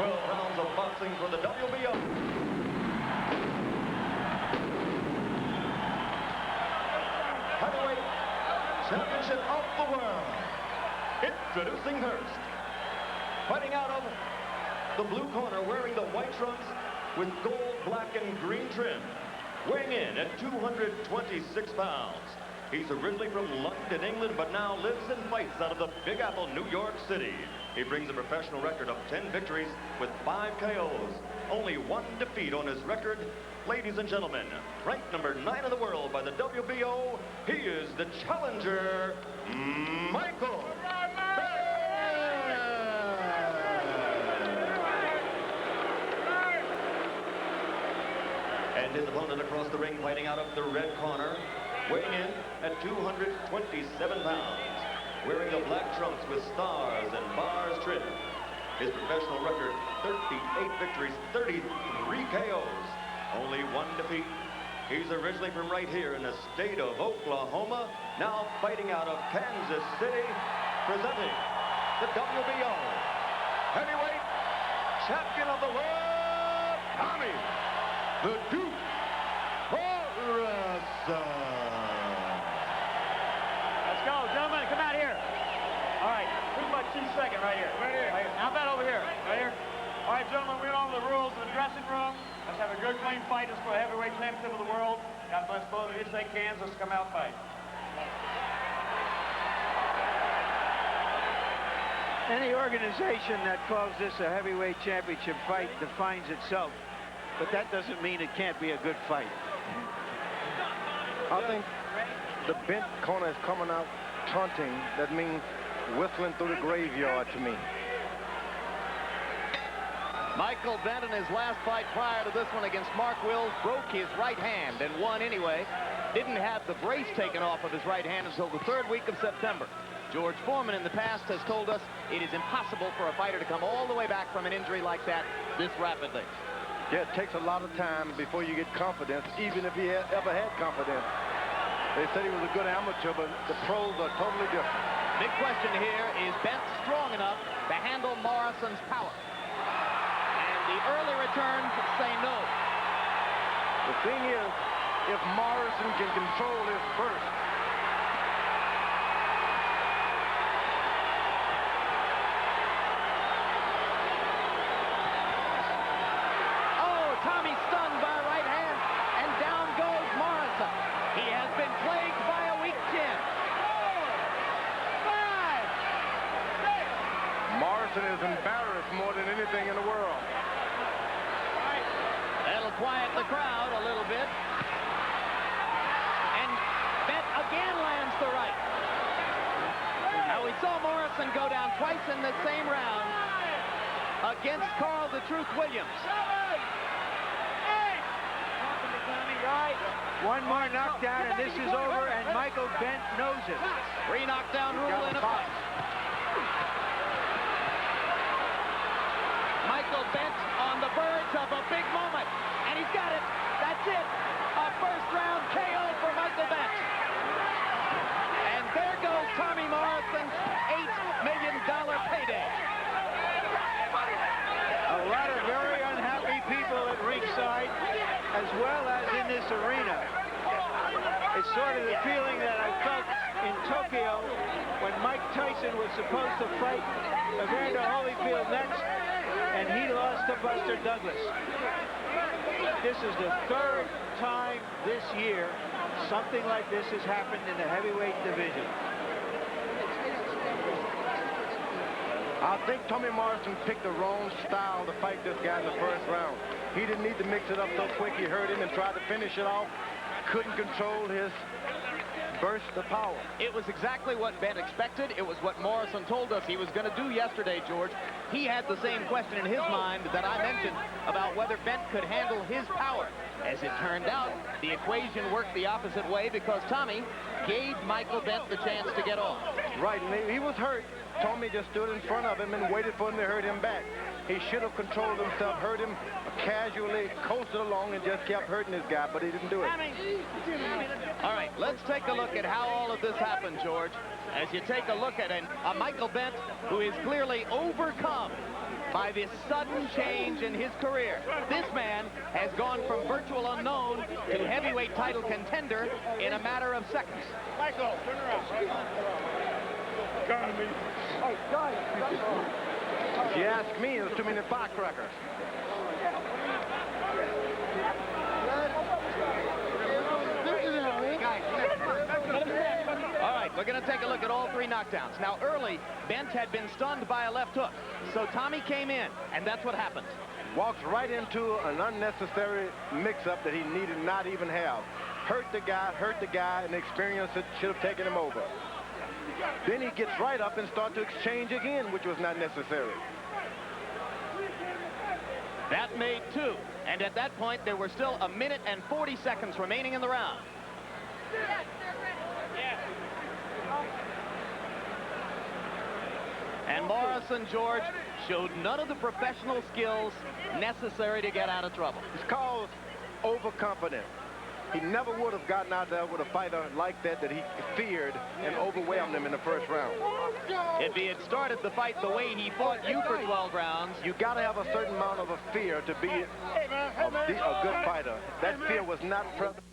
12 rounds of boxing for the WBO. Heavyweight Championship of the World. Introducing first, fighting out of the blue corner, wearing the white trunks with gold, black, and green trim, weighing in at 226 pounds. He's originally from London, England, but now lives and fights out of the Big Apple, New York City. He brings a professional record of 10 victories with 5 KOs. Only 1 defeat on his record. Ladies and gentlemen, ranked number 9 in the world by the WBO, he is the challenger, Michael Bentt. And his opponent across the ring, fighting out of the red corner, weighing in at 227 pounds, wearing the black trunks with stars and bars trim. His professional record, 38 victories, 33 KOs, only 1 defeat. He's originally from right here in the state of Oklahoma, now fighting out of Kansas City, presenting the WBO Heavyweight Champion of the World, Tommy, the Duke Morrison. Let's go, gentlemen, come out here. All right, who's my 2-second right here? Right here. Right here. How about over here? Right here. All right, gentlemen, we went over the rules in the dressing room. Let's have a good, clean fight. This is for a heavyweight championship of the world. God bless both of you. Shake hands. Let's come out and fight. Any organization that calls this a heavyweight championship fight defines itself, but that doesn't mean it can't be a good fight. I think the Bentt corner is coming out taunting. That means whistling through the graveyard to me. Michael Bentt in his last fight prior to this one against Mark Wills broke his right hand and won anyway. Didn't have the brace taken off of his right hand until the 3rd week of September. George Foreman in the past has told us it is impossible for a fighter to come all the way back from an injury like that this rapidly. Yeah, it takes a lot of time before you get confidence, even if he ever had confidence. They said he was a good amateur, but the pros are totally different. Big question here, is Bentt strong enough to handle Morrison's power? And the early returns say no. The thing is, if Morrison can control his burst, Tommy stunned by a right hand, and down goes Morrison. He has been plagued by a weak chin. 4, 5, 6. Morrison is embarrassed more than anything in the world. That'll quiet the crowd a little bit. And Bentt again lands the right. Now we saw Morrison go down twice in the same round against Carl the Truth Williams. 1 more knockdown, and this is over, and Michael Bentt knows it. 3 knockdown rule in effect. Michael Bentt on the verge of a big moment, and he's got it. That's it. A first-round KO for Michael Bentt. And there goes Tommy Morrison's $8 million payday. A lot of very unhappy people at ringside, as well as in this arena. It's sort of the feeling that I felt in Tokyo when Mike Tyson was supposed to fight Evander Holyfield next, and he lost to Buster Douglas. This is the 3rd time this year something like this has happened in the heavyweight division. I think Tommy Morrison picked the wrong style to fight this guy in the 1st round. He didn't need to mix it up so quick. He hurt him and tried to finish it off. Couldn't control his burst of power. It was exactly what Bentt expected. It was what Morrison told us he was going to do yesterday, George. He had the same question in his mind that I mentioned about whether Bentt could handle his power. As it turned out, the equation worked the opposite way because Tommy gave Michael Bentt the chance to get on. Right, and he was hurt. Tommy just stood in front of him and waited for him to hurt him back. He should have controlled himself, hurt him casually, coasted along, and just kept hurting his guy, but he didn't do it. All right, let's take a look at how all of this happened, George. As you take a look at a Michael Bentt who is clearly overcome by this sudden change in his career. This man has gone from virtual unknown to heavyweight title contender in a matter of seconds. Michael, turn around. Come to me. Hey, guys. If you ask me, there's too many firecrackers. All right, we're going to take a look at all three knockdowns. Now, early, Bentt had been stunned by a left hook, so Tommy came in, and that's what happened. Walks right into an unnecessary mix-up that he needed not even have. Hurt the guy, and the experience that should have taken him over. Then he gets right up and starts to exchange again, which was not necessary. That made 2, and at that point, there were still 1 minute and 40 seconds remaining in the round. And Morrison, George, showed none of the professional skills necessary to get out of trouble. It's called overconfident. He never would have gotten out there with a fighter like that he feared and overwhelmed him in the first round. If he had started the fight the way he fought you for 12 rounds, you got to have a certain amount of a fear to be a good fighter. That fear was not present.